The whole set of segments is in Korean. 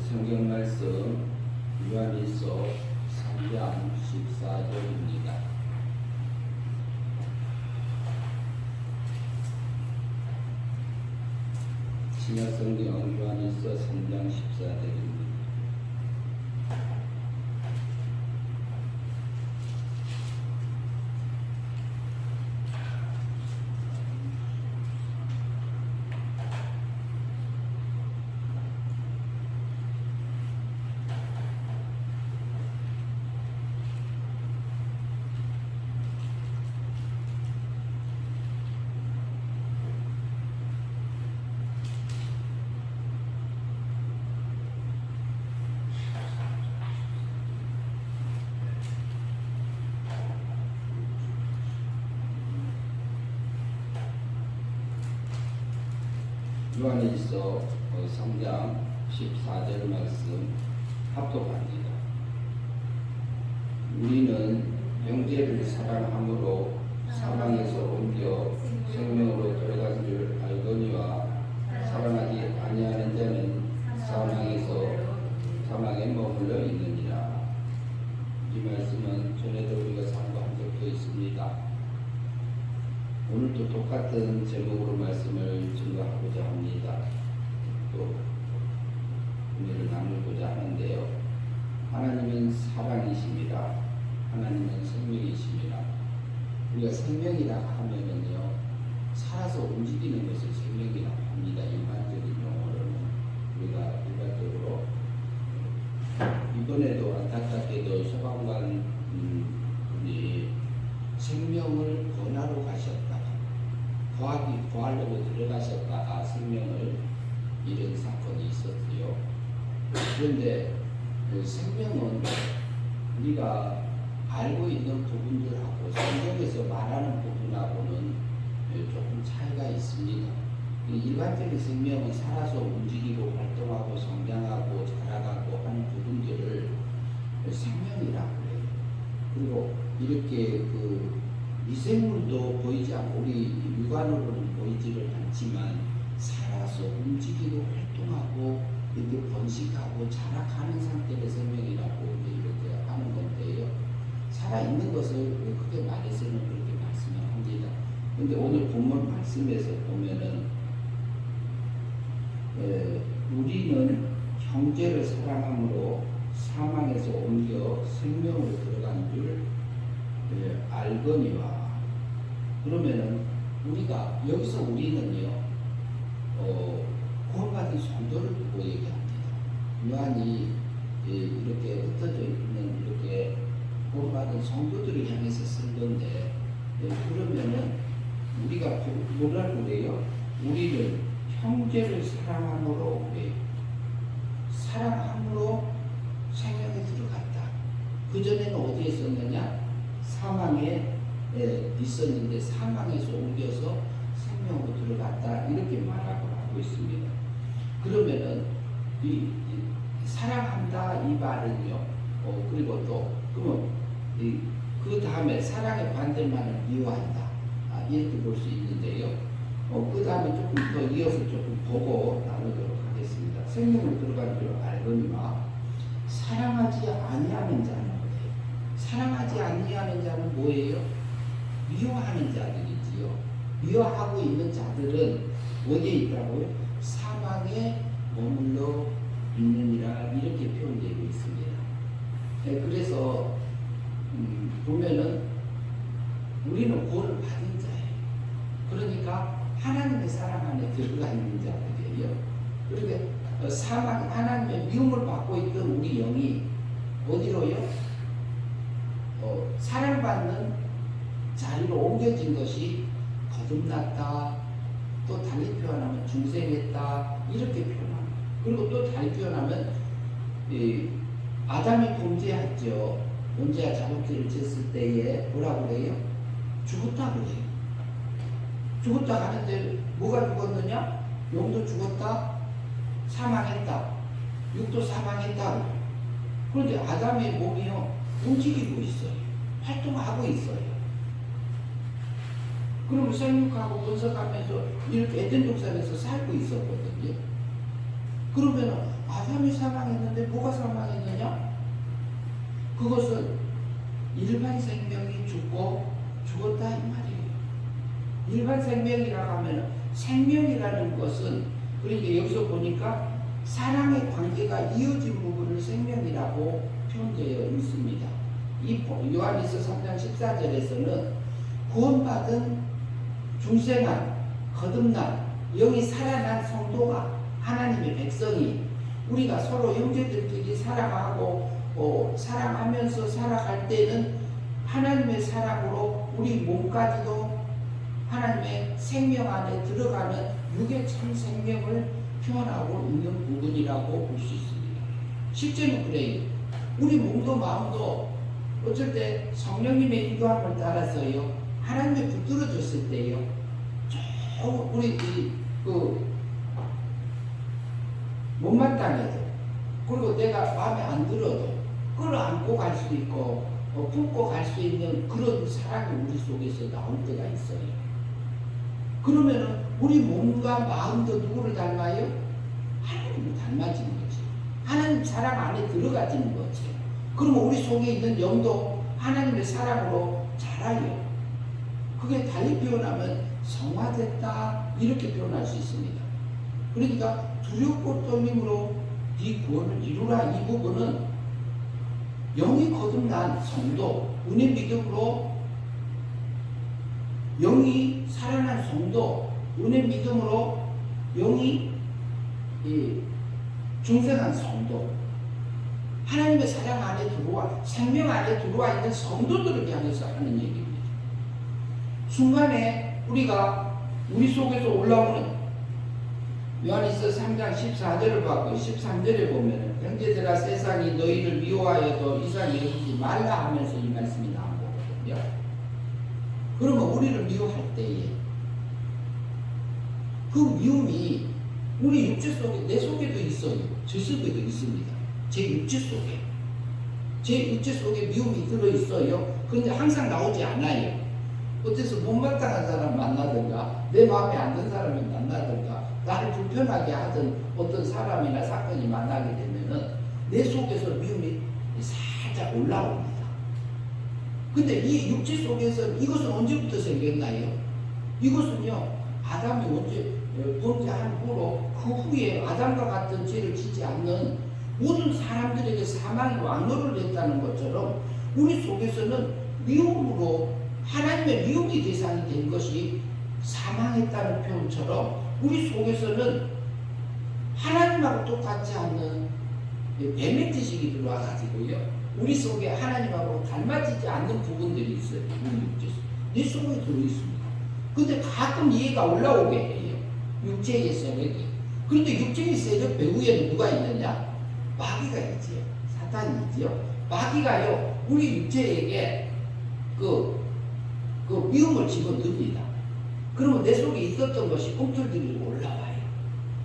성경 말씀 요한일서 3장 14절입니다. 신약 성경 요한일서 3장 14절입니다. 요한일서 3장 14절 말씀 합독합니다. 우리는 형제를 사랑함으로 사망에서 옮겨 생명으로 들어간 줄 알거니와 사랑하지 아니하는 자는 사망에서 사망에 머물러 있느니라. 이 말씀은 전에도 우리가 상고한 적도 있습니다. 오늘도 똑같은 제목으로 말씀을 증거하고자 합니다. 또 은혜를 나누고자 하는데요. 하나님은 사랑이십니다. 하나님은 생명이십니다. 우리가 생명이라 하면은요, 살아서 움직이는 것을 생명이라고 합니다. 일반적인 용어로는 우리가 일반적으로 이번에도 안타깝게도 소방관 분이 생명을 권하러 가셨다가 구하려고 들어가셨다가 생명을 잃은 사건이 있었지요. 그런데 그 생명은 우리가 알고 있는 부분들하고 성경에서 말하는 부분하고는 조금 차이가 있습니다. 일반적인 생명은 살아서 움직이고 활동하고 성장하고 자라가고 하는 부분들을 생명이라고 해요. 그리고 이렇게 그 미생물도 보이지 않고 우리 육안으로는 보이지를 않지만 살아서 움직이고 활동하고 이렇게 번식하고 자라가는 상태의 생명이라고 이렇게 하는 건데요. 살아있는 것을 크게 말해서는 그렇게 말씀을 합니다. 그런데 오늘 본문 말씀에서 보면은 우리는 형제를 사랑함으로 사망에서 옮겨 생명으로 들어간 줄 알거니와. 그러면은 우리가 여기서 우리는요 구원받은 성도를 두고 얘기합니다. 요한이 이렇게 흩어져 있는 이렇게 구원받은 성도들을 향해서 쓴 건데, 그러면은 우리가 뭐라고 그래요? 우리를 형제를 사랑함으로 그래요. 사랑함으로 생명에 들어갔다. 그 전에는 어디에 있었느냐? 사망에 있었는데 사망에서 옮겨서 생명으로 들어갔다, 이렇게 말하고 하고 있습니다. 그러면은 이 사랑한다 이 말은요. 그리고 또 그러면 그 다음에 사랑의 반대말은 미워한다, 이렇게 볼 수 있는데요. 그 다음에 조금 더 이어서 조금 보고 나누도록 하겠습니다. 생명으로 들어간 줄 알거니와 사랑하지 아니하는 자는 사랑하지 아니하는 자는 뭐예요? 미워하는 자들이지요. 미워하고 있는 자들은 어디에 있다고요? 사망에 머물러 있느니라, 이렇게 표현되고 있습니다. 그래서 보면은 우리는 구원을 받은 자예요. 그러니까 하나님의 사랑 안에 들어가 있는 자들이에요. 그러니까 사망, 하나님의 미움을 받고 있던 우리 영이 어디로요? 사랑받는 자리로 옮겨진 것이 거듭났다, 또 달리 표현하면 중생했다, 이렇게 표현합니다. 그리고 또 달리 표현하면 아담이 범죄했죠. 범죄와 자복죄를 지었을 때에 뭐라고 그래요? 죽었다 그래요. 죽었다 하는데 뭐가 죽었느냐? 영도 죽었다, 사망했다, 육도 사망했다. 그런데 아담의 몸이요 움직이고 있어요. 활동하고 있어요. 그럼 생육하고 번성하면서 이렇게 에덴 동산에서 살고 있었거든요. 그러면 아담이 사망했는데 뭐가 사망했느냐? 그것은 일반 생명이 죽고 죽었다 이 말이에요. 일반 생명이라고 하면 생명이라는 것은 그러니까 여기서 보니까 사랑의 관계가 이어진 부분을 생명이라고 표현되어 있습니다. 이 요한일서 3장 14절에서는 구원받은 중생한 거듭난 영이 살아난 성도가 하나님의 백성이 우리가 서로 형제들끼리 사랑하고 사랑하면서 살아갈 때는 하나님의 사랑으로 우리 몸까지도 하나님의 생명 안에 들어가는 육의 참 생명을 표현하고 있는 부분이라고 볼 수 있습니다. 실제로 그래요. 우리 몸도 마음도 어쩔 때 성령님의 인도함을 따라서요 하나님의 붙들어졌을 때요 우리 못마땅해도 그리고 내가 마음에 안 들어도 끌어안고 갈 수 있고 품고 갈 수 있는 그런 사랑이 우리 속에서 나올 때가 있어요. 그러면은 우리 몸과 마음도 누구를 닮아요? 하나님을 닮아지는 거지. 하나님 사랑 안에 들어가지는 거지. 그러면 우리 속에 있는 영도 하나님의 사랑으로 자라요. 그게 달리 표현하면 성화됐다 이렇게 표현할 수 있습니다. 그러니까 두렵고 떨림으로 네 구원을 이루라 이 부분은 영이 거듭난 성도 은혜 믿음으로 영이 살아난 성도 은혜 믿음으로 영이 중생한 성도 하나님의 사랑 안에 들어와 생명 안에 들어와 있는 성도들을 향해서 하는 얘기입니다. 순간에 우리가 우리 속에서 올라오는 요한일서 3장 14절을 받고 13절에 보면 형제들아 세상이 너희를 미워하여도 이상히 여기지 말라 하면서 이 말씀이 나온 거거든요. 그러면 우리를 미워할 때에 그 미움이 우리 육체 속에 내 속에도 있어요. 제 속에도 있습니다. 제 육체 속에 미움이 들어있어요. 그런데 항상 나오지 않아요. 어째서 못마땅한 사람 만나든가 내 마음에 안 드는 사람을 만나든가 나를 불편하게 하던 어떤 사람이나 사건이 만나게 되면은 내 속에서 미움이 살짝 올라옵니다. 근데 이 육체 속에서 이것은 언제부터 생겼나요? 이것은요 아담이 언제 범죄한 후로 그 후에 아담과 같은 죄를 짓지 않는 모든 사람들에게 사망이 왕노를 했다는 것처럼 우리 속에서는 미움으로 하나님의 미움의 대상이 된 것이 사망했다는 표현처럼 우리 속에서는 하나님하고 똑같지 않는 뱀의 지식이 들어와가지고요 우리 속에 하나님하고 닮아지지 않는 부분들이 있어요. 내 속에 들어있습니다. 근데 가끔 이해가 올라오게 해요. 육체의 세력이. 그런데 육체의 세력 배후에는 누가 있느냐? 마귀가 있지요. 사탄이 있지요. 마귀가요 우리 육체에게 그 미움을 집어넣습니다. 그러면 내 속에 있었던 것이 꿈틀들이고 올라와요.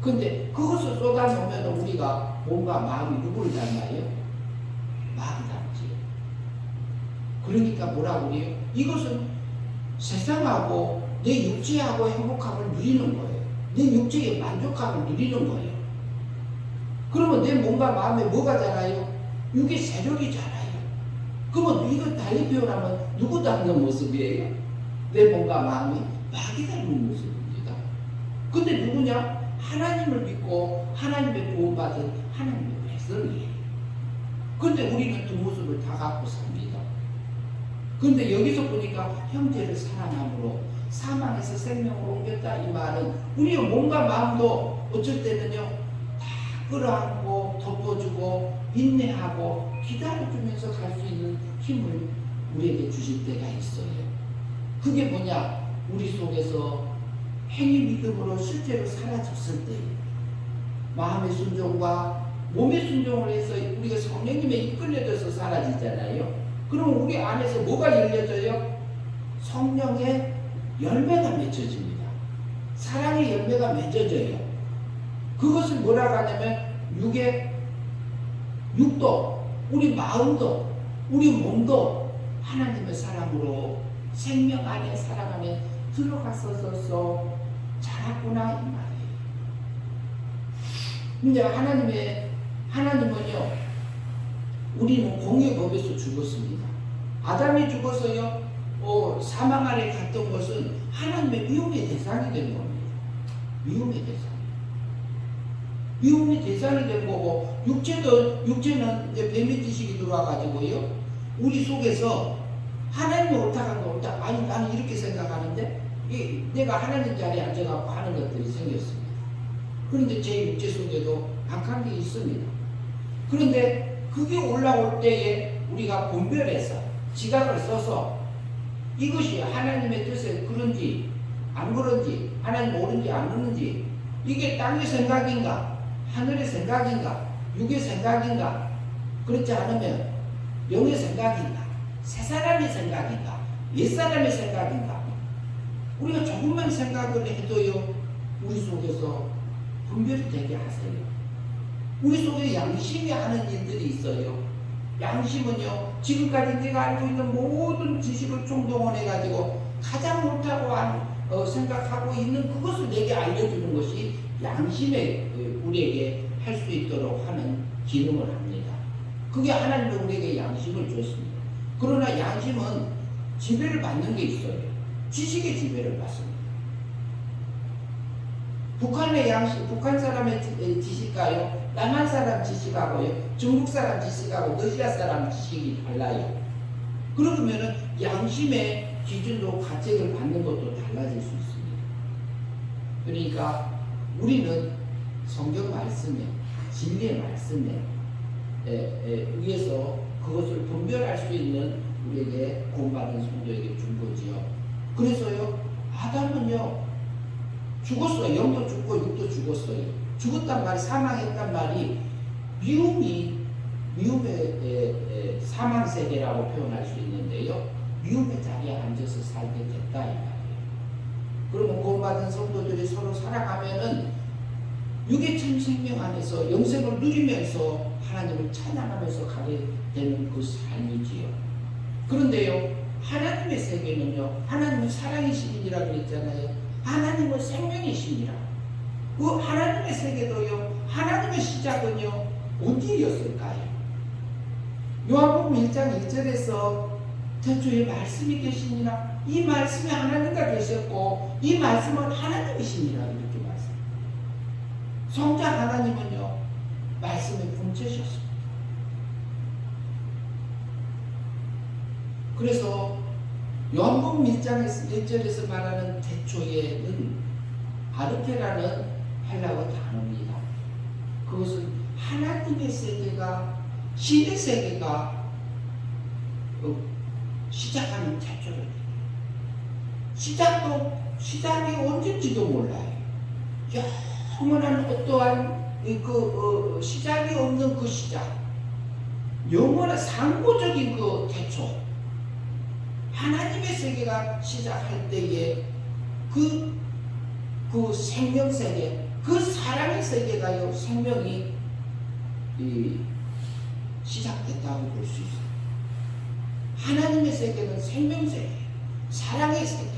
근데 그것을 쏟아놓으면 우리가 몸과 마음이 누구를 닮아요? 마귀 닮지요. 그러니까 뭐라고 그래요? 이것은 세상하고 내 육체하고 행복함을 누리는 거예요. 내 육체의 만족함을 누리는 거예요. 그러면 내 몸과 마음에 뭐가 자라요? 육의 세력이 자라요. 그러면 이걸 달리 표현하면 누구 닮는 모습이에요? 내 몸과 마음이 마귀 닮은 모습입니다. 근데 누구냐? 하나님을 믿고 하나님의 구원받은 하나님의 백성이에요. 근데 우리는 두 모습을 다 갖고 삽니다. 근데 여기서 보니까 형제를 사랑함으로 사망에서 생명으로 옮겼다 이 말은 우리의 몸과 마음도 어쩔 때는요 다 끌어안고 덮어주고 인내하고 기다려주면서 갈 수 있는 힘을 우리에게 주실 때가 있어요. 그게 뭐냐? 우리 속에서 행위 믿음으로 실제로 사라졌을 때 마음의 순종과 몸의 순종을 해서 우리가 성령님에 이끌려져서 사라지잖아요. 그럼 우리 안에서 뭐가 열려져요? 성령의 열매가 맺혀집니다. 사랑의 열매가 맺어져요. 그것을 뭐라고 하냐면 육도, 우리 마음도, 우리 몸도 하나님의 사랑으로 생명 안에 사랑 안에 들어갔어서 자랐구나 이 말이에요. 이제 하나님은요, 우리는 공의 법에서 죽었습니다. 아담이 죽어서요, 사망 아래 갔던 것은 하나님의 미움의 대상이 된 겁니다. 미움의 대상. 미움의 대상이 된 거고, 육체는 이제 뱀의 지식이 들어와가지고요, 우리 속에서 하나님이 옳다간 거 옳다. 아니, 나는 이렇게 생각하는데, 내가 하나님 자리에 앉아갖고 하는 것들이 생겼습니다. 그런데 제 육체 속에도 악한 게 있습니다. 그런데 그게 올라올 때에 우리가 분별해서 지각을 써서 이것이 하나님의 뜻에 그런지 안 그런지, 하나님 옳은지 안 옳은지, 이게 땅의 생각인가, 하늘의 생각인가, 육의 생각인가, 그렇지 않으면 영의 생각인가, 새 사람의 생각인가, 옛 사람의 생각인가, 우리가 조금만 생각을 해도요, 우리 속에서 분별이 되게 하세요. 우리 속에 양심이 하는 일들이 있어요. 양심은요, 지금까지 내가 알고 있는 모든 지식을 총동원해가지고 가장 옳다고 생각하고 있는 그것을 내게 알려주는 것이 양심에 우리에게 할 수 있도록 하는 기능을 합니다. 그게 하나님은 우리에게 양심을 줬습니다. 그러나 양심은 지배를 받는 게 있어요. 지식의 지배를 받습니다. 북한의 양심, 북한 사람의 지식과요, 남한 사람 지식하고요, 중국 사람 지식하고 러시아 사람 지식이 달라요. 그러면은 양심의 기준으로 가책을 받는 것도 달라질 수 있습니다. 그러니까 우리는 성경 말씀에, 진리의 말씀에 의해서 그것을 분별할 수 있는 우리에게 구원받은 성도에게 준 거지요. 그래서요, 아담은요, 죽었어요. 영도 죽고 육도 죽었어요. 죽었단 말이, 사망했단 말이 미움의 사망세계라고 표현할 수 있는데요, 미움의 자리에 앉아서 살게 됐다 이 말이에요. 그러면 구원받은 성도들이 서로 살아가면은 육의 참 생명 안에서 영생을 누리면서 하나님을 찬양하면서 가게 되는 그 삶이지요. 그런데요, 하나님의 세계는요, 하나님은 사랑이시니라 그랬잖아요. 하나님은 생명이시니라. 그 하나님의 세계도요, 하나님의 시작은요, 어디였을까요? 요한복음 1장 1절에서 태초에 말씀이 계시니라. 이 말씀이 하나님과 계셨고 이 말씀은 하나님이시니라 이렇게 말씀. 성자 하나님은요, 말씀의 본체셨습니다. 그래서 요한복음 1장에서 1절에서 말하는 태초에는 아르테라는 헬라어 단어입니다. 그것은 하나님의 세계가, 신의 세계가 시작하는 태초를, 시작이 언제인지도 몰라요. 영원한 어떠한 시작이 없는 그 시작, 영원한 상고적인 그 태초, 하나님의 세계가 시작할 때에 그 생명 세계, 그 사랑의 세계가요, 생명이 시작됐다고 볼 수 있어요. 하나님의 세계는 생명 세계, 사랑의 세계.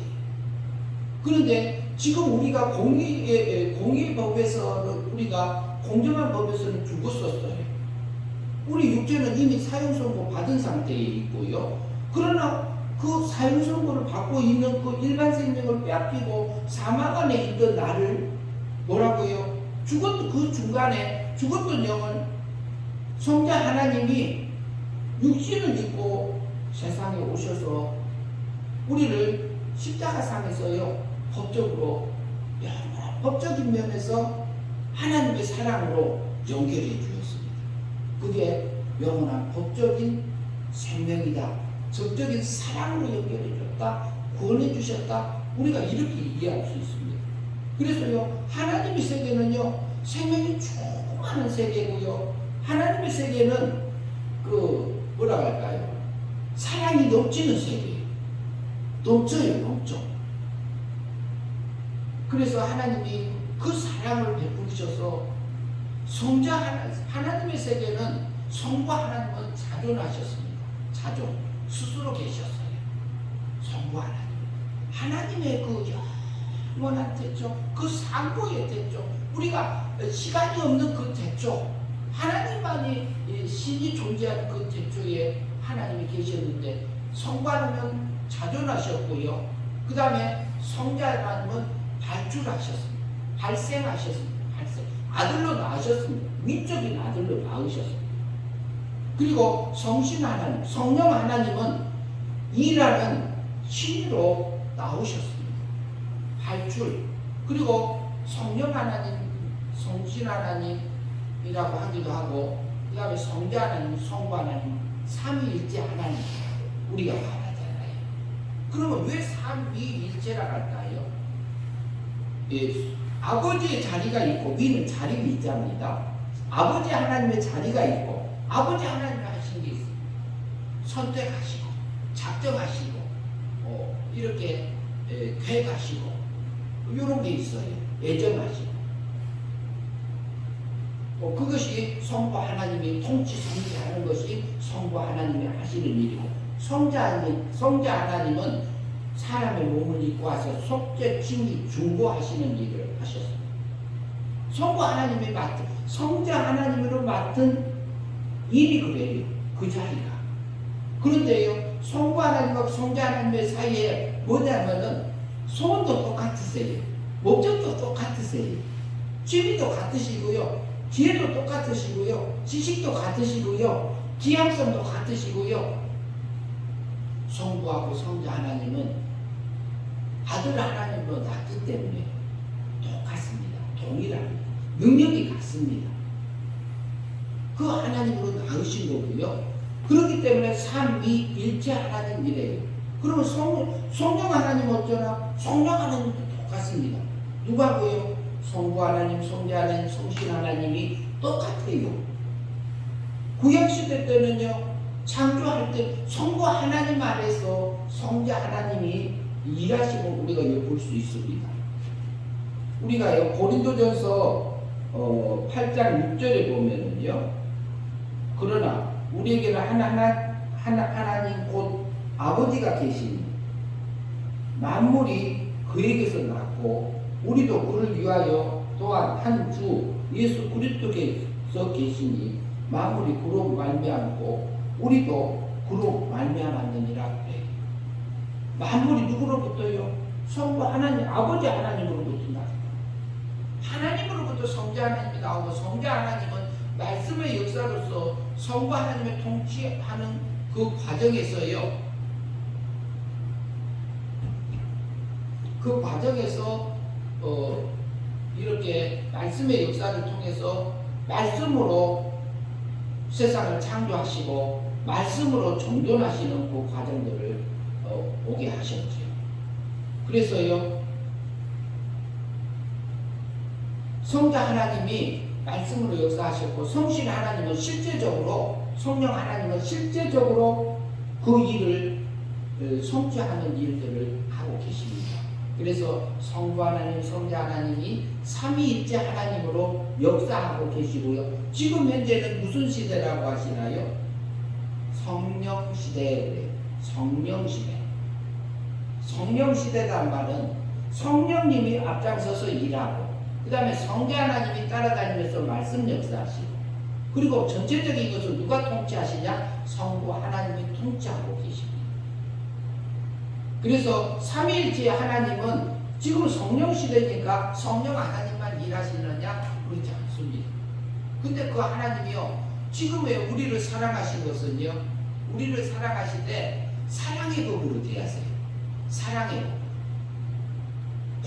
그런데 지금 우리가 공의 법에서는, 우리가 공정한 법에서는 죽었었어요. 우리 육체는 이미 사형 선고 받은 상태에 있고요. 그러나 그 사형 선고를 받고 있는 그 일반 생명을 빼앗기고 사망 안에 있던 나를 뭐라고요? 그 중간에 죽었던 영은 성자 하나님이 육신을 입고 세상에 오셔서 우리를 십자가상에서요, 법적으로, 법적인 면에서 하나님의 사랑으로 연결해 주셨습니다. 그게 영원한 법적인 생명이다. 적적인 사랑으로 연결해 줬다. 구원해 주셨다. 우리가 이렇게 이해할 수 있습니다. 그래서요, 하나님의 세계는요, 생명이 충만한 세계고요, 하나님의 세계는 뭐라 할까요? 사랑이 넘치는 세계예요. 넘쳐. 그래서 하나님이 그 사랑을 베푸셔서 하나님의 세계는 성과 하나님은 자존하셨습니다. 자존. 스스로 계셨어요. 성부 하나님의 그 영원한 태초, 그 상고의 태초, 우리가 시간이 없는 그 태초, 하나님만이 신이 존재하는 그 태초에 하나님이 계셨는데 성부하나님은 자존하셨고요. 그 다음에 성자 하나님은 발출하셨습니다. 발생하셨습니다. 아들로 낳으셨습니다. 위적인 아들로 낳으셨습니다. 그리고 성신 하나님, 성령 하나님은 일하는 신으로 나오셨습니다. 발출. 그리고 성령 하나님, 성신 하나님이라고 하기도 하고, 그 다음에 성자 하나님, 성부 하나님, 삼위일체 하나님 우리가 말하잖아요. 그러면 왜 삼위일체라고 할까요? 예, 아버지의 자리가 있고 위는 자리가 있답니다. 아버지 하나님의 자리가 있고 아버지 하나님이 하신 게 있습니다. 선택하시고 작정하시고 이렇게 계획하시고 이런 게 있어요. 예정하시고 그것이 성부 하나님이 통치 성취하는 것이 성부 하나님이 하시는 일이고, 성자 하나님은 사람의 몸을 입고 와서 속죄, 칭의, 중보하시는 일을 하셨습니다. 성부 하나님이 성자 하나님으로 맡은 일이 그래요. 그 자리가. 그런데요, 성부 하나님과 성자 하나님의 사이에 뭐냐면은 소원도 똑같으세요. 목적도 똑같으세요. 취미도 같으시고요. 지혜도 똑같으시고요. 지식도 같으시고요. 지향성도 같으시고요. 성부하고 성자 하나님은 아들 하나님으로 낳기 때문에 똑같습니다. 동일합니다. 능력이 같습니다. 그 하나님으로 낳으신 거고요. 그렇기 때문에 삼위일체 하나님이래요. 그러면 성령 하나님 어쩌나? 성령 하나님도 똑같습니다. 누가고요? 성부 하나님, 성자 하나님, 성신 하나님이 똑같아요. 구약시대 때는요, 창조할 때 성부 하나님 아래서 성자 하나님이 일하심을 우리가 볼 수 있습니다. 우리가요, 고린도전서 8장 6절에 보면은요, 그러나 우리에게는 하나님 곧 아버지가 계시니 만물이 그에게서 났고 우리도 그를 위하여 또한 한 주 예수 그리스도께서 계시니 만물이 그로 말미암고 우리도 그로 말미암았느니라. 만물이 누구로부터요? 성부 하나님, 아버지 하나님으로부터 나옵니다. 하나님으로부터 성자 하나님이 나오고, 성자 하나님은 말씀의 역사로서 성부 하나님의 통치하는 그 과정에서요, 그 과정에서 이렇게 말씀의 역사를 통해서 말씀으로 세상을 창조하시고 말씀으로 정돈하시는 그 과정들을 오게 하셨죠. 그래서요, 성자 하나님이 말씀으로 역사하셨고, 성신 하나님은 실제적으로, 성령 하나님은 실제적으로 그 일을 성취하는 일들을 하고 계십니다. 그래서 성부 하나님, 성자 하나님이 삼위일체 하나님으로 역사하고 계시고요. 지금 현재는 무슨 시대라고 하시나요? 성령 시대에 성령 시대. 성령 시대란 말은 성령님이 앞장서서 일하고, 그 다음에 성자 하나님이 따라다니면서 말씀 역사하시고, 그리고 전체적인 것을 누가 통치하시냐? 성부 하나님이 통치하고 계십니다. 그래서 삼위일체 하나님은 지금 성령 시대니까 성령 하나님만 일하시느냐? 그렇지 않습니다. 근데 그 하나님이요, 지금의 우리를 사랑하신 것은요, 우리를 사랑하실 때 사랑의 법으로 대하세요. 사랑의 법.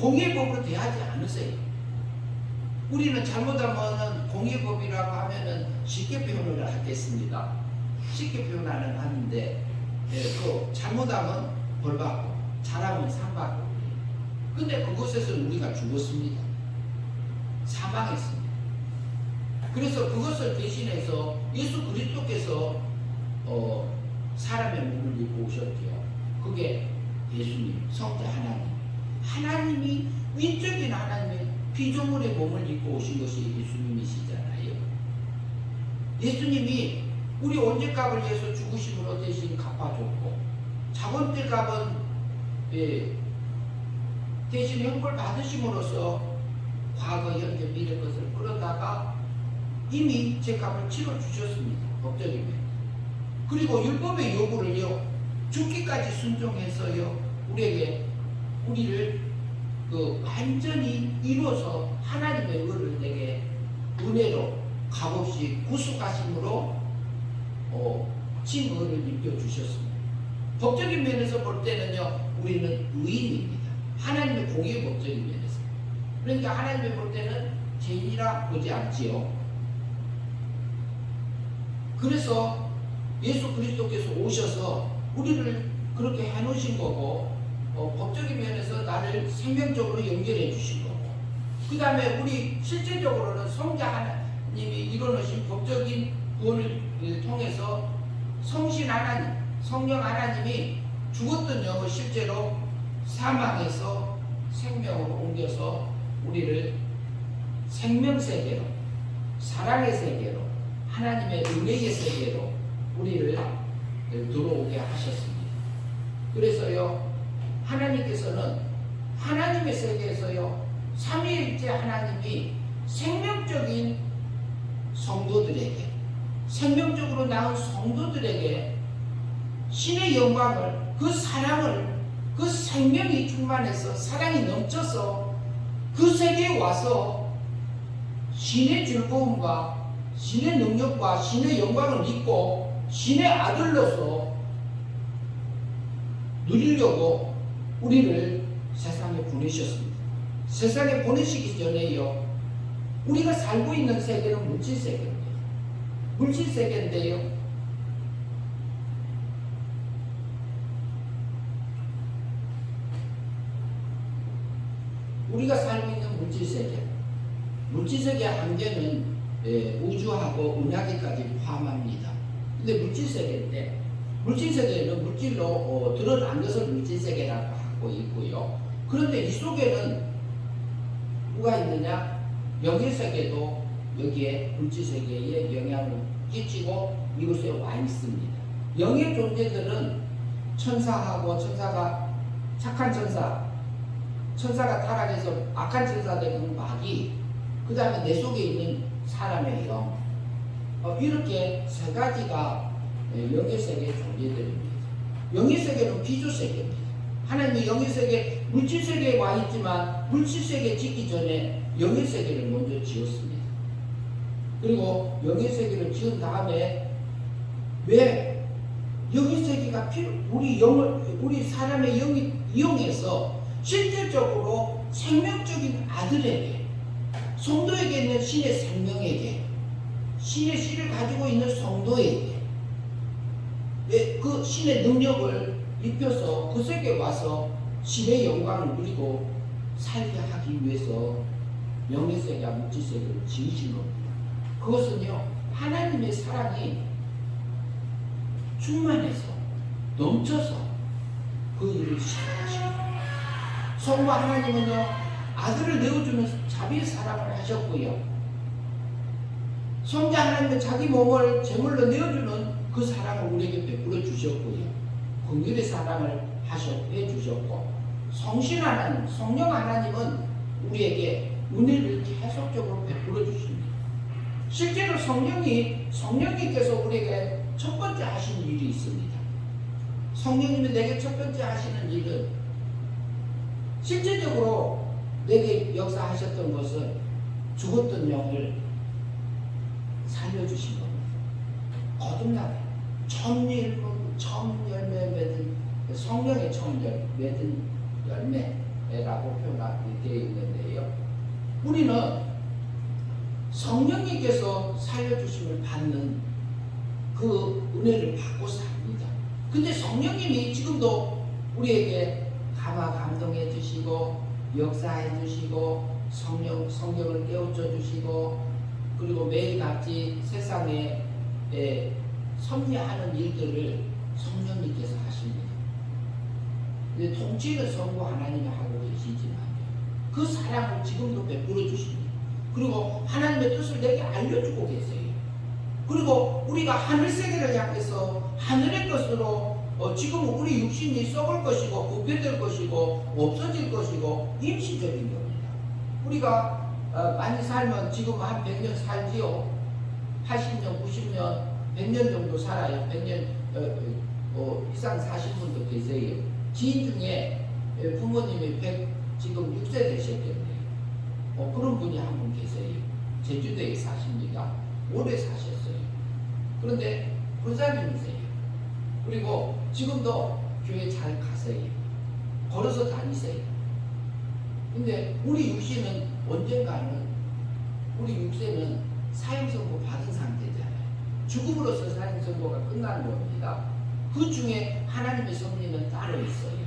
공의 법으로 대하지 않으세요. 우리는 잘못하면 공의 법이라고 하면은 쉽게 표현을 하겠습니다. 쉽게 표현하는 하는데, 그 잘못하면 벌받고 잘하면 상받고. 근데 그곳에서 우리가 죽었습니다. 사망했습니다. 그래서 그것을 대신해서 예수 그리스도께서 사람의 몸을 입고 오셨죠. 그게 예수님, 성자 하나님. 하나님이 위적인 하나님의 피조물의 몸을 입고 오신 것이 예수님이시잖아요. 예수님이 우리 언제값을 위해서 죽으심으로 대신 갚아줬고, 자본때 값은 대신 형벌 받으심으로써 과거, 현재, 미래 것을 끌어다가 이미 제 값을 치러주셨습니다. 법적이면. 그리고 율법의 요구를요, 죽기까지 순종해서요, 우리를 완전히 이루어서 하나님의 의를 내게 은혜로 값없이 구속하심으로 칭의를 입혀주셨습니다. 법적인 면에서 볼 때는요, 우리는 의인입니다. 하나님의 공의 법적인 면에서. 그러니까 하나님이 볼 때는 죄인이라 보지 않지요. 그래서 예수 그리스도께서 오셔서 우리를 그렇게 해놓으신 거고, 법적인 면에서 나를 생명적으로 연결해 주신 거고, 그 다음에 우리 실제적으로는 성자 하나님이 이뤄놓으신 법적인 구원을 통해서 성신 하나님, 성령 하나님이 죽었던 영을 실제로 사망에서 생명으로 옮겨서 우리를 생명세계로, 사랑의 세계로, 하나님의 은혜의 세계로 우리를 들어오게 하셨습니다. 그래서요, 하나님께서는 하나님의 세계에서요, 삼위일체 하나님이 생명적인 성도들에게, 생명적으로 낳은 성도들에게 신의 영광을, 그 사랑을, 그 생명이 충만해서 사랑이 넘쳐서 그 세계에 와서 신의 즐거움과 신의 능력과 신의 영광을 입고 신의 아들로서 누리려고 우리를 세상에 보내셨습니다. 세상에 보내시기 전에요, 우리가 살고 있는 세계는 물질 세계입니다. 물질 세계인데요, 우리가 살고 있는 물질 세계, 물질 세계의 한계는 우주하고 은하계까지 포함합니다. 근데 물질 세계인데, 물질 세계는 물질로 드러난 것을 물질 세계라고 하고 있고요. 그런데 이 속에는 뭐가 있느냐? 영의 세계도 여기에 물질 세계에 영향을 끼치고 이곳에 와 있습니다. 영의 존재들은 천사하고, 천사가 착한 천사가 타락해서 악한 천사 되는 마귀, 그 다음에 내 속에 있는 사람의 영, 이렇게 세 가지가 영의 세계의 존재들입니다. 영의 세계는 비주 세계입니다. 하나님이 영의 세계, 물질 세계에 와 있지만 물질 세계 짓기 전에 영의 세계를 먼저 지었습니다. 그리고 영의 세계를 지은 다음에 왜 영의 세계가 우리 사람의 영이 이용해서 실질적으로 생명적인 아들에게, 성도에게 있는 신의 생명에게, 신의 씨를 가지고 있는 성도에게 그 신의 능력을 입혀서 그 세계에 와서 신의 영광을 누리고 살게 하기 위해서 영의 세계와 물질 세계를 지으신 겁니다. 그것은요, 하나님의 사랑이 충만해서 넘쳐서 그 일을 시작하신 겁니다. 성부 하나님은요, 아들을 내어주는 자비의 사랑을 하셨고요, 성자 하나님은 자기 몸을 제물로 내어주는 그 사랑을 우리에게 베풀어 주셨고요, 긍휼의 사랑을 해주셨고, 성신 하나님, 성령 하나님은 우리에게 은혜를 계속적으로 베풀어 주십니다. 실제로 성령님께서 우리에게 첫 번째 하신 일이 있습니다. 성령님이 내게 첫 번째 하시는 일은, 실제적으로 내게 역사하셨던 것은 죽었던 영을 살려주신 겁니다. 거듭나게 천열매 맺은, 성령의 천열 맺은 열매라고 표현되어 있는데요, 우리는 성령님께서 살려주심을 받는 그 은혜를 받고 삽니다. 근데 성령님이 지금도 우리에게 감동해 주시고 역사해 주시고 성경을 깨우쳐 주시고, 그리고 매일같이 세상에 섭리하는 일들을 성령님께서 하십니다. 근데 통치는 성부 하나님이 하고 계시지만 그 사랑을 지금도 베풀어 주십니다. 그리고 하나님의 뜻을 내게 알려주고 계세요. 그리고 우리가 하늘 세계를 향해서 하늘의 것으로 지금 우리 육신이 썩을 것이고 부패될 것이고 없어질 것이고 임시적인 겁니다. 우리가 많이 살면 지금 한 100년 살지요. 80년, 90년, 100년 정도 살아요. 100년 이상 사신 분도 계세요. 지인 중에 부모님이 100 지금 6세 되셨겠네요. 그런 분이 한 분 계세요. 제주도에 사십니다. 오래 사셨어요. 그런데 권사님이세요. 그리고 지금도 교회 잘 가세요. 걸어서 다니세요. 근데 우리 육신은 언젠가는 우리 육세는 사형선고 받은 상태잖아요. 죽음으로써 사형선고가 끝나는 겁니다. 그 중에 하나님의 섭리는 따로 있어요.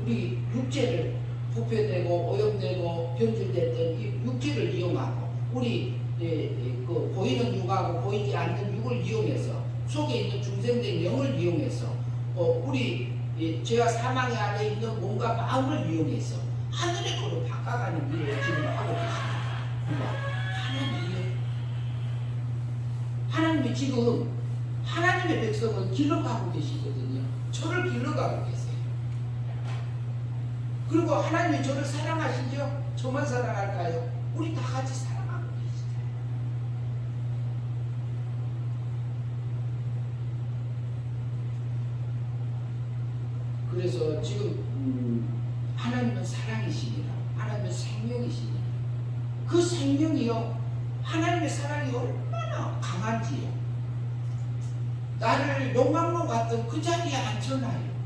우리 육체를 부패되고 오염되고 변질됐던 이 육체를 이용하고 우리 그 보이는 육하고 보이지 않는 육을 이용해서 속에 있는 중생된 영을 이용해서 우리 죄와 사망의 안에 있는 몸과 마음을 이용해서 하늘의 거로 바꿔가는 일을 지금 하고 계십니다. 하나님이 지금 하나님의 백성을 길러가고 계시거든요. 저를 길러가고 계세요. 그리고 하나님이 저를 사랑하시죠? 저만 사랑할까요? 우리 다 같이 사랑하고 계시잖아요. 그래서 지금 하나님은 사랑이시니라. 하나님은 생명이시니라. 그 생명이요, 하나님의 사랑이 얼마나 강한지요. 나를 용광로 같은 그 자리에 앉혀놔요.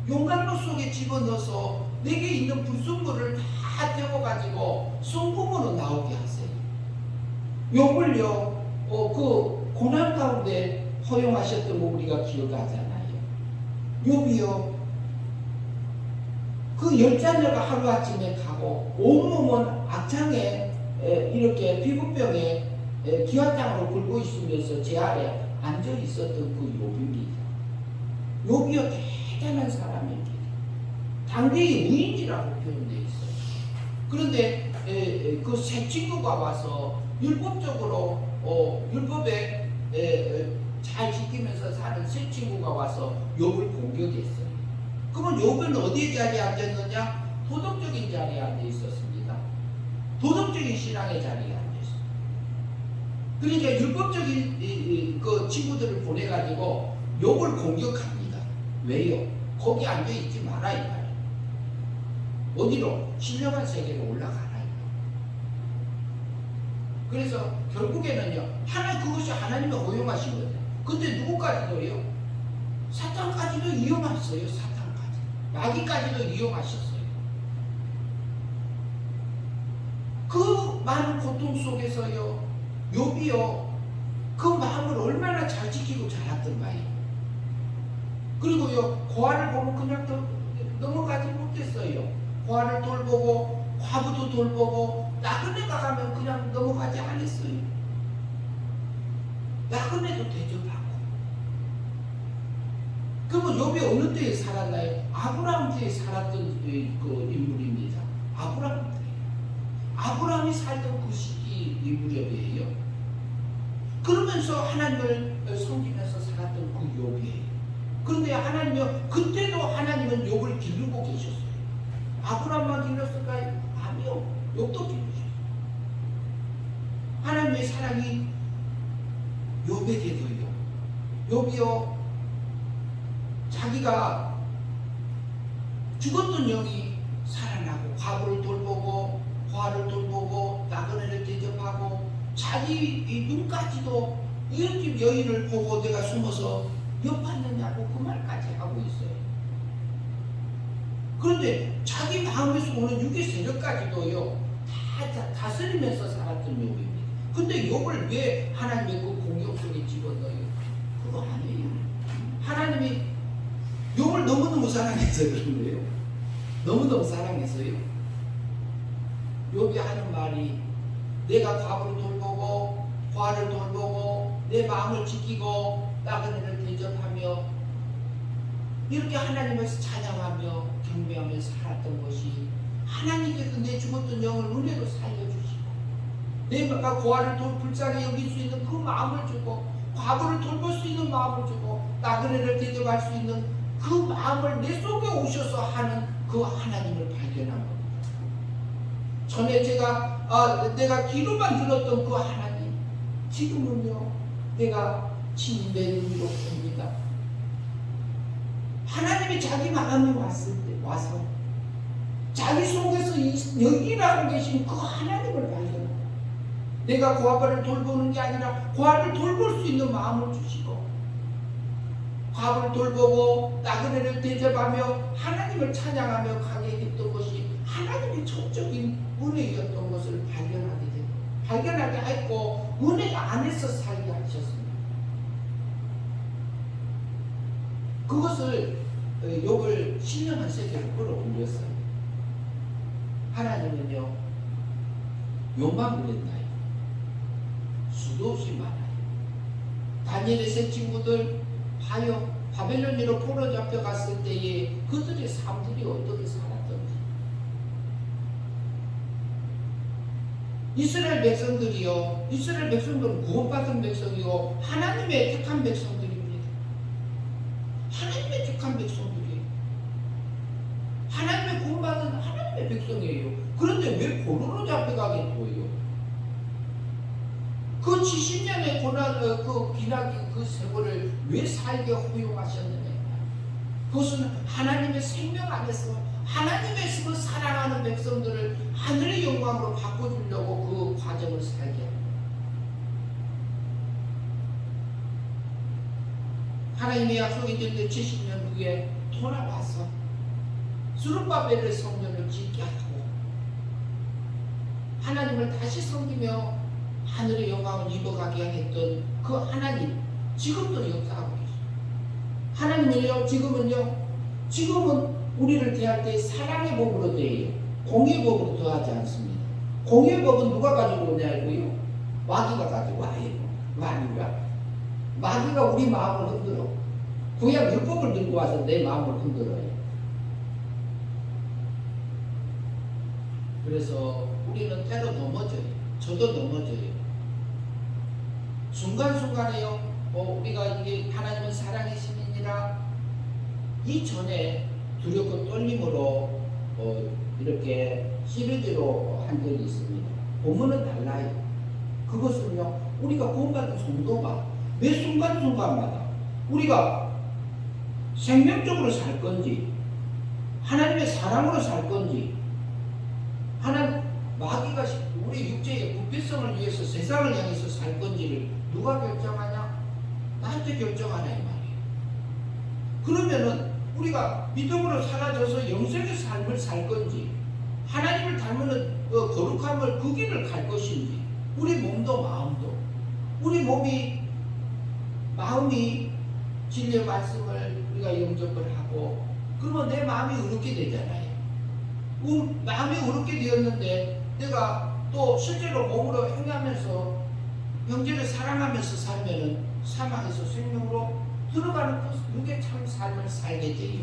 용광로 속에 집어넣어서 내게 있는 불순물을 다 태워가지고 성품으로 나오게 하세요. 욥을요, 그 고난 가운데 허용하셨던 거 우리가 기억하잖아요. 욥이요, 그 열자녀가 하루아침에 가고 온몸은 악창에 이렇게 피부병에 기와장으로 굴고 있으면서 제 아래 앉아 있었던 그 욥입니다. 욥이요, 대단한 사람입니다. 당대의 무인이라고 표현되어 있어요. 그런데 그 새 친구가 와서 율법적으로 율법에 잘 지키면서 사는 새 친구가 와서 욥을 공격했어요. 그러면 욥은 어디에 자리에 앉았느냐? 도덕적인 자리에 앉아 있었습니다. 도덕적인 신앙의 자리에 앉아 있어요. 그러니까 율법적인 그 친구들을 보내가지고 욥을 공격합니다. 왜요? 거기 앉아 있지 마라 이 말이에요. 어디로? 신령한 세계로 올라가라. 그래서 결국에는요, 그것이 하나님의 허용하신 거예요. 근데 누구까지도요? 사탄까지도 이용했어요. 사탄까지. 마귀까지도 이용하셨어요. 그 많은 고통 속에서요, 욥이요, 그 마음을 얼마나 잘 지키고 자랐던가요. 그리고요, 고아를 보면 그냥 넘어가지 못했어요. 고아를 돌보고 과부도 돌보고 나그네가 가면 그냥 넘어가지 않았어요. 나그네도 대접하고. 그러면 욥이 어느 때에 살았나요? 아브라함 때에 살았던 그 인물입니다. 아브라함 때. 아브라함이 살던 그 시기 이 무렵이에요. 그러면서 하나님을 섬기면서 살았던 그 욥이에요. 그런데 하나님은 그때도 하나님은 욥을 기르고 계셨어요. 아브라함만 길렀을까요? 아니요. 욥도 길르셨어요. 하나님의 사랑이 욥에게도요. 욥이요, 자기가 죽었던 영이 살아나고 과부를 돌보고 고아를 돌보고 나그네를 대접하고 자기 눈까지도 이런 집 여인을 보고 내가 숨어서 몇 받느냐고 그 말까지 하고 있어요. 그런데 자기 마음에서 오는 육의 세력까지도요, 다 다스리면서 살았던 욥입니다. 근데 욥을 왜 하나님의 그 공격 속에 집어넣어요? 그거 아니에요. 하나님이 욥을 너무너무 사랑해서 그런 거예요. 너무너무 사랑해서요. 욥이 하는 말이, 내가 과부를 돌보고 고아를 돌보고 내 마음을 지키고 나그네를 대접하며 이렇게 하나님을 찬양하며 경배하며 살았던 것이, 하나님께서 내 죽었던 영을 은혜로 살려주시고 내가 고아를 불쌍히 여길 수 있는 그 마음을 주고 과부를 돌볼 수 있는 마음을 주고 나그네를 대접할 수 있는 그 마음을 내 속에 오셔서 하는 그 하나님을 발견한 겁니다. 전에 내가 귀로만 들었던 그 하나님, 지금은요 내가 친내 눈으로 봅니다. 하나님이 자기 마음이 와서 자기 속에서 여기라고 계신 그 하나님을 발견하고, 내가 그 아빠를 돌보는 게 아니라 그 아빠를 돌볼 수 있는 마음을 주시고, 과부를 돌보고 나그네를 대접하며 하나님을 찬양하며 가게 했던 것이 하나님의 전적인 은혜였던 것을 발견하게 했고 은혜 안에서 살게 하셨습니다. 그것을 욥을 신령한 세계로 끌어올렸어요. 하나님은요 욕망을 냈나요? 수도 없이 많아요. 다니엘의 세 친구들 봐요. 바벨론으로 포로 잡혀갔을 때에 그들의 삶들이 어떻게 살았던지. 이스라엘 백성들은 구원받은 백성이고 하나님의 택한 백성들입니다. 하나님의 택한 백성들이에요. 하나님의 구원받은 하나님의 백성이에요. 그런데 왜 포로로 잡혀가겠고요? 그 70년의 고난, 그 기나긴 그 세월을 왜 살게 허용하셨느냐? 그것은 하나님의 생명 안에서 하나님의 그 사랑하는 백성들을 하늘의 영광으로 바꿔주려고 그 과정을 살게 합니다. 하나님의 약속이 될 때 70년 후에 돌아와서 스룹바벨의 성전을 짓게 하고 하나님을 다시 섬기며 하늘의 영광을 입어가게 했던 그 하나님, 지금도 역사하고 계십니다. 하나님은요, 지금은 우리를 대할 때 사랑의 법으로 대해요. 공의 법으로 더하지 않습니다. 공의 법은 누가 가지고 오냐고요? 마귀가 가지고 와요. 마귀가 우리 마음을 흔들어. 구약 율법을 들고 와서 내 마음을 흔들어요. 그래서 우리는 때로 넘어져요. 저도 넘어져요. 순간순간에요. 우리가 이게 하나님은 사랑의 신이니라 이전에 두렵고 떨림으로 이렇게 시리즈로 한 적이 있습니다. 본문은 달라요. 그것은요, 우리가 구원받은 성도가 매 순간순간마다 우리가 생명적으로 살 건지 하나님의 사랑으로 살 건지, 마귀가 우리 육체의 부패성을 위해서 세상을 향해서 살 건지를 누가 결정하냐? 나한테 결정하냐 이 말이에요. 그러면은 우리가 믿음으로 사라져서 영생의 삶을 살 건지, 하나님을 닮은 거룩함을 그 길을 갈 것인지, 우리 몸도 마음도, 우리 마음이 진리의 말씀을 우리가 영접을 하고, 그러면 내 마음이 의롭게 되잖아요. 마음이 의롭게 되었는데 내가 또 실제로 몸으로 행하면서 형제를 사랑하면서 살면은 사망에서 생명으로 들어가는 그게 참 삶을 살게 돼요.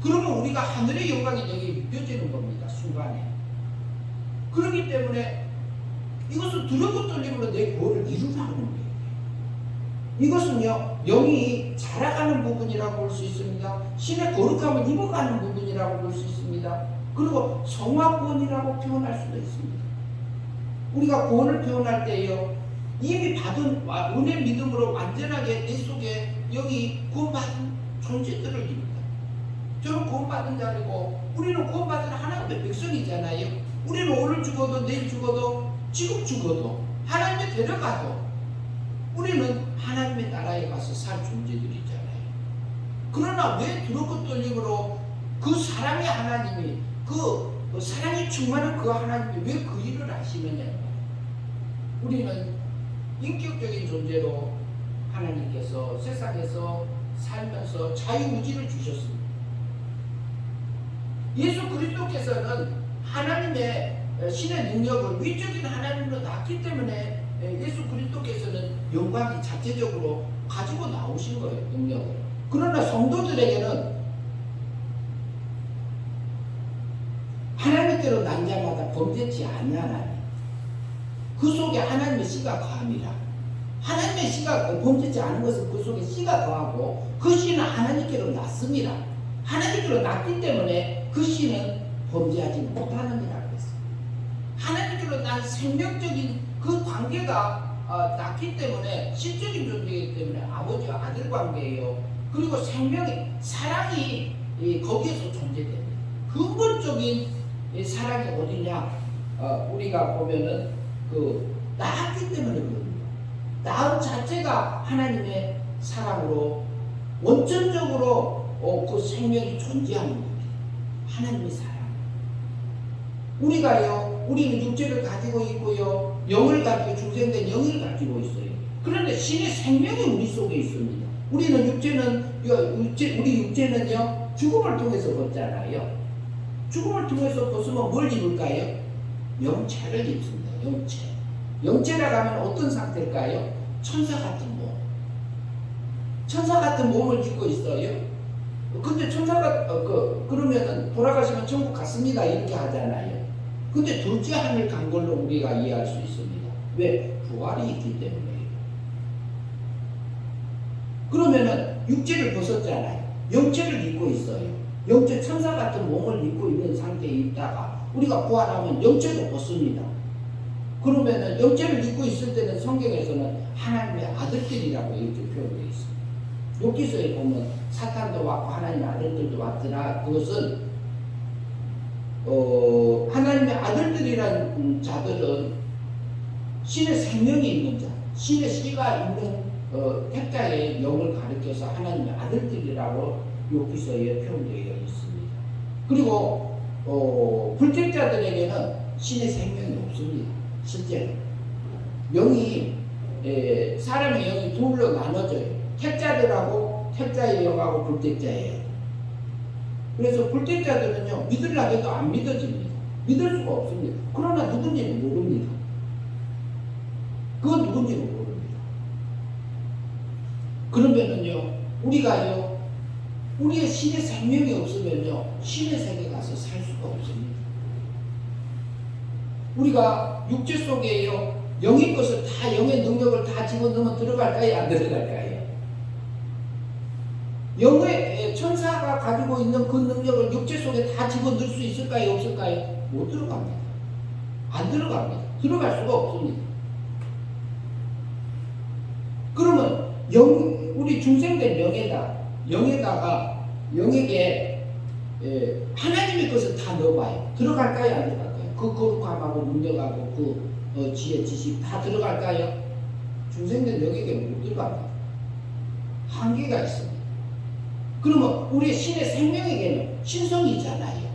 그러면 우리가 하늘의 영광이 되게 느껴지는 겁니다. 순간에. 그렇기 때문에 이것은 두렵고 떨림으로 내 구원을 이루라는 거예요. 이것은요, 영이 자라가는 부분이라고 볼 수 있습니다. 신의 거룩함을 입어가는 부분이라고 볼 수 있습니다. 그리고 성화구원이라고 표현할 수도 있습니다. 우리가 구원을 표현할 때요, 이미 받은 은혜 믿음으로 완전하게 내 속에 여기 구원받은 존재들을 입니다. 저는 구원받은 자리고 우리는 구원받은 하나님의 백성이잖아요. 우리는 오늘 죽어도 내일 죽어도 지금 죽어도 하나님의 데려가도 우리는 하나님의 나라에 가서 살 존재들이잖아요. 그러나 왜 두렵고 떨림으로 그 사랑의 하나님이, 그 사랑이 충만한 그 하나님이 왜 그 일을 하시느냐? 우리는 인격적인 존재로 하나님께서 세상에서 살면서 자유의지를 주셨습니다. 예수 그리스도께서는 하나님의 신의 능력을 위적인 하나님으로 낳기 때문에 예수 그리스도께서는 영광이 자체적으로 가지고 나오신 거예요, 능력을. 그러나 성도들에게는 하나님께로 난 자마다 범죄치 아니하나니 그 속에 하나님의 씨가 거함이라. 하나님의 씨가 범죄치 않은 것은 그 속에 씨가 거하고 그 씨는 하나님께로 났습니다. 하나님께로 났기 때문에 그 씨는 범죄하지 못하느니라 그랬어요. 실제로 난 생명적인 그 관계가 낳기 때문에 실적인 존재이기 때문에 아버지와 아들 관계예요. 그리고 생명이 사랑이 거기에서 존재됩니다. 근본적인 사랑이 어디냐? 우리가 보면은 낳았기 때문에 그럽니다. 낳음 자체가 하나님의 사랑으로 원천적으로 그 생명이 존재하는 겁니다. 하나님의 사랑. 우리는 육체를 가지고 있고요, 영을 가지고 중생된 영을 가지고 있어요. 그런데 신의 생명이 우리 속에 있습니다. 우리 육체는요 죽음을 통해서 벗잖아요. 죽음을 통해서 벗으면 뭘 입을까요? 영체를 입습니다. 영체라고 하면 어떤 상태일까요? 천사 같은 몸. 천사 같은 몸을 입고 있어요. 근데 천사가 그러면은 돌아가시면 천국 갔습니다 이렇게 하잖아요. 근데 둘째 하늘 간 걸로 우리가 이해할 수 있습니다. 왜? 부활이 있기 때문에요. 그러면은 육체를 벗었잖아요. 영체를 입고 있어요. 영체 천사 같은 몸을 입고 있는 상태에 있다가 우리가 부활하면 영체도 벗습니다. 그러면은 영체를 입고 있을 때는 성경에서는 하나님의 아들들이라고 이렇게 표현되어 있습니다. 욥기서에 보면 사탄도 왔고 하나님의 아들들도 왔더라. 그것은 하나님의 아들들이란 자들은 신의 생명이 있는 자, 신의 씨가 있는 택자의 영을 가리켜서 하나님의 아들들이라고 욥기서에 표현되어 있습니다. 그리고 불택자들에게는 신의 생명이 없습니다. 실제로 영이 사람의 영이 둘로 나눠져요. 택자들하고 택자의 영하고 불택자예요. 그래서 불택자들은요 믿으려 해도 안 믿어집니다. 믿을 수가 없습니다. 그러나 누군지는 모릅니다. 그건 누군지는 모릅니다. 그러면은요 우리가요 우리의 신의 생명이 없으면요 신의 세계 가서 살 수가 없습니다. 우리가 육체 속에요 영의 것을 다 영의 능력을 다 집어넣으면 들어갈까요? 안 들어갈까요? 영의 천사가 가지고 있는 그 능력을 육체 속에 다 집어넣을 수 있을까요? 없을까요? 못 들어갑니다. 안 들어갑니다. 들어갈 수가 없습니다. 그러면 우리 중생된 영에다가 영에게 하나님의 것을 다 넣어봐요. 들어갈까요? 안 들어갈까요? 그 거룩함하고 능력하고 그 지혜, 지식 다 들어갈까요? 중생된 영에게 못 들어갑니다. 한계가 있습니다. 그러면 우리의 신의 생명에게는 신성이잖아요.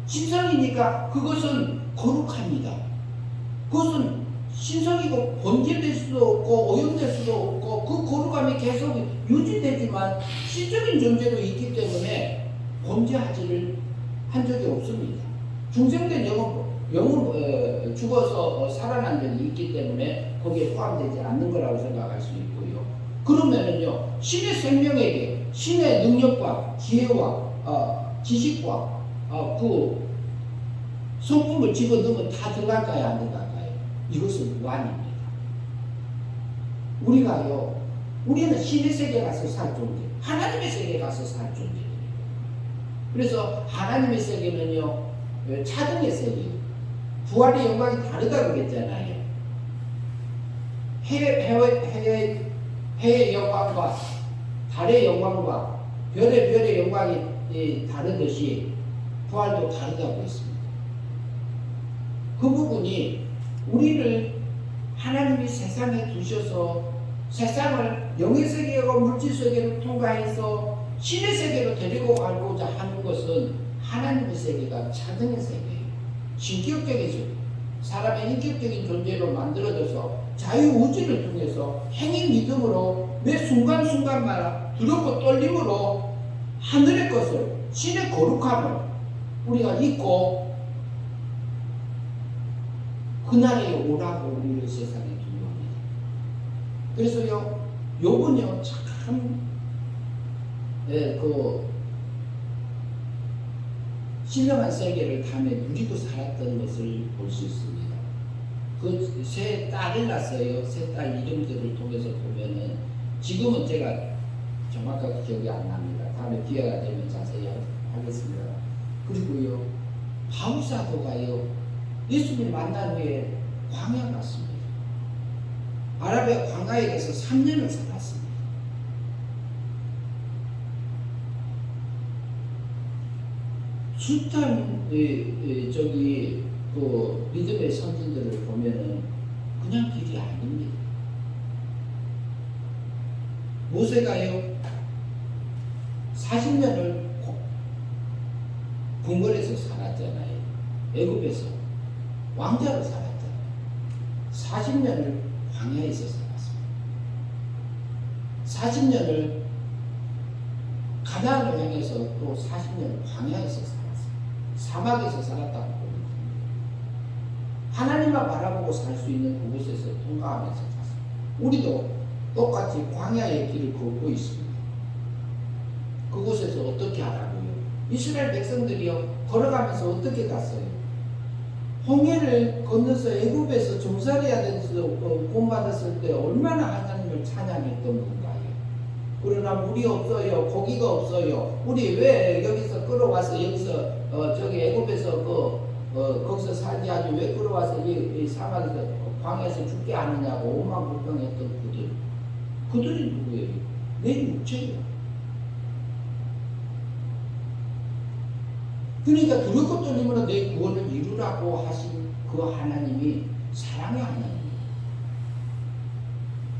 신성이니까 그것은 거룩합니다. 그것은 신성이고 번제될 수도 없고 오염될 수도 없고 그 거룩함이 계속 유지되지만 시적인 존재로 있기 때문에 범죄하지를 한 적이 없습니다. 중생된 영은 죽어서 살아난 적이 있기 때문에 거기에 포함되지 않는 거라고 생각할 수 있고요. 그러면은요 신의 생명에게 신의 능력과 지혜와 지식과 그 성품을 집어넣으면 다 들어갈까요? 안 들어갈까요? 이것은 무한입니다. 우리는 신의 세계에 가서 살 존재, 하나님의 세계에 가서 살 존재입니다. 그래서 하나님의 세계는요 차등의 세계예요. 부활의 영광이 다르다고 그랬잖아요. 해의 영광과 달의 영광과 별의 영광이 다르듯이 부활도 다르다고 했습니다. 그 부분이 우리를 하나님이 세상에 두셔서 세상을 영의 세계와 물질 세계를 통과해서 신의 세계로 데리고 가고자 하는 것은 하나님의 세계가 차등의 세계예요. 신격적인 세계. 사람의 인격적인 존재로 만들어져서 자유의지를 통해서 행위 믿음으로 매 순간순간마다 두렵고 떨림으로 하늘의 것을 신의 거룩함을 우리가 잊고 그날에 오라고 우리를 세상에 두는 겁니다. 그래서요 욥은요 참 신령한 세계를 탐해 누리고 살았던 것을 볼 수 있습니다. 그 세 딸을 낳았어요. 세 딸 이름들을 통해서 보면은 지금은 제가 정확하게 기억이 안 납니다. 다음에 기회가 되면 자세히 하겠습니다. 그리고요 바울사도가요 예수님 만난 후에 광야 갔습니다. 아라비아 광야에 가서 3년을 살았습니다. 숱한 그 믿음의 선진들을 보면은 그냥 길이 아닙니다. 모세가요 40년을 궁궐에서 살았잖아요. 애굽에서 왕자로 살았잖아요. 40년을 광야에서 살았습니다. 40년을 가나안을 향해서 또 40년을 광야에서 살았습니다. 사막에서 살았다고 봅니다. 하나님만 바라보고 살 수 있는 그곳에서 통과하면서 샀습니다. 우리도 똑같이 광야의 길을 걷고 있습니다. 그곳에서 어떻게 하라고요? 이스라엘 백성들이요 걸어가면서 어떻게 갔어요? 홍해를 건너서 애굽에서 종살이해야 돼서 구원받았을 때 얼마나 하나님을 찬양했던 건가요? 그러나 물이 없어요, 고기가 없어요. 우리 왜 여기서 끌어와서 여기서 저기 애굽에서 거기서 살게 하지 왜 끌어와서 이 사막에서 광야에서 죽게 하느냐고 오만 불평했던 그들이 누구예요? 내 육체예요. 그러니까 두렵고 떨림으로 내 구원을 이루라고 하신 그 하나님이 사랑의 하나님이에요.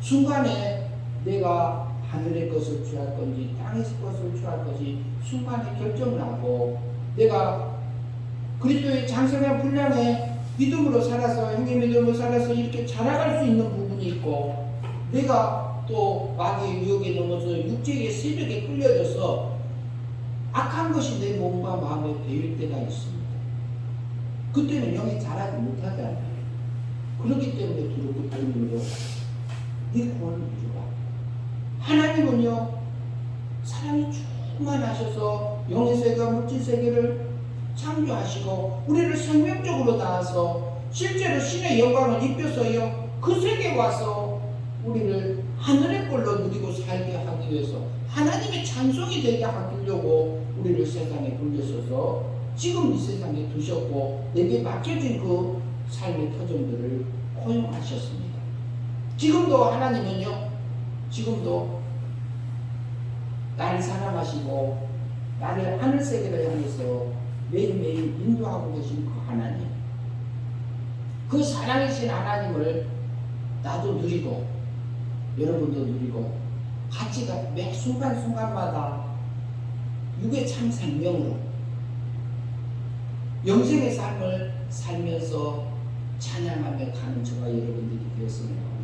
순간에 내가 하늘의 것을 취할 건지 땅의 것을 취할 것이 순간에 결정을 하고 내가 그리스도의 장성한 분량의 믿음으로 살아서 형의 믿음으로 살아서 이렇게 자라갈 수 있는 부분이 있고 내가 또 마귀의 유혹에 넘어서 육체의 세력에 끌려져서 악한 것이 내 몸과 마음에 배일 때가 있습니다. 그때는 영이 자라지 못하잖아요. 그렇기 때문에 두렵고 떨림으로 네 구원을 이루라. 하나님은요 사랑이 충만하셔서 영의 세계와 물질 세계를 창조하시고 우리를 생명적으로 낳아서 실제로 신의 영광을 입혀서요 그 세계에 와서 우리를 하늘의 꼴로 누리고 살게 하기 위해서 하나님의 찬송이 되게 하려고 우리를 세상에 불러셔서 지금 이 세상에 두셨고 내게 맡겨진 그 삶의 터전들을 허용하셨습니다. 지금도 하나님은요 지금도 나를 사랑하시고 나를 하늘 세계를 향해서 매일매일 인도하고 계신 그 하나님, 그 사랑이신 하나님을 나도 누리고 여러분도 누리고 같이 매 순간순간마다 육의 참 생명으로 영생의 삶을 살면서 찬양하며 가는 저와 여러분들이 되었으면 합니다.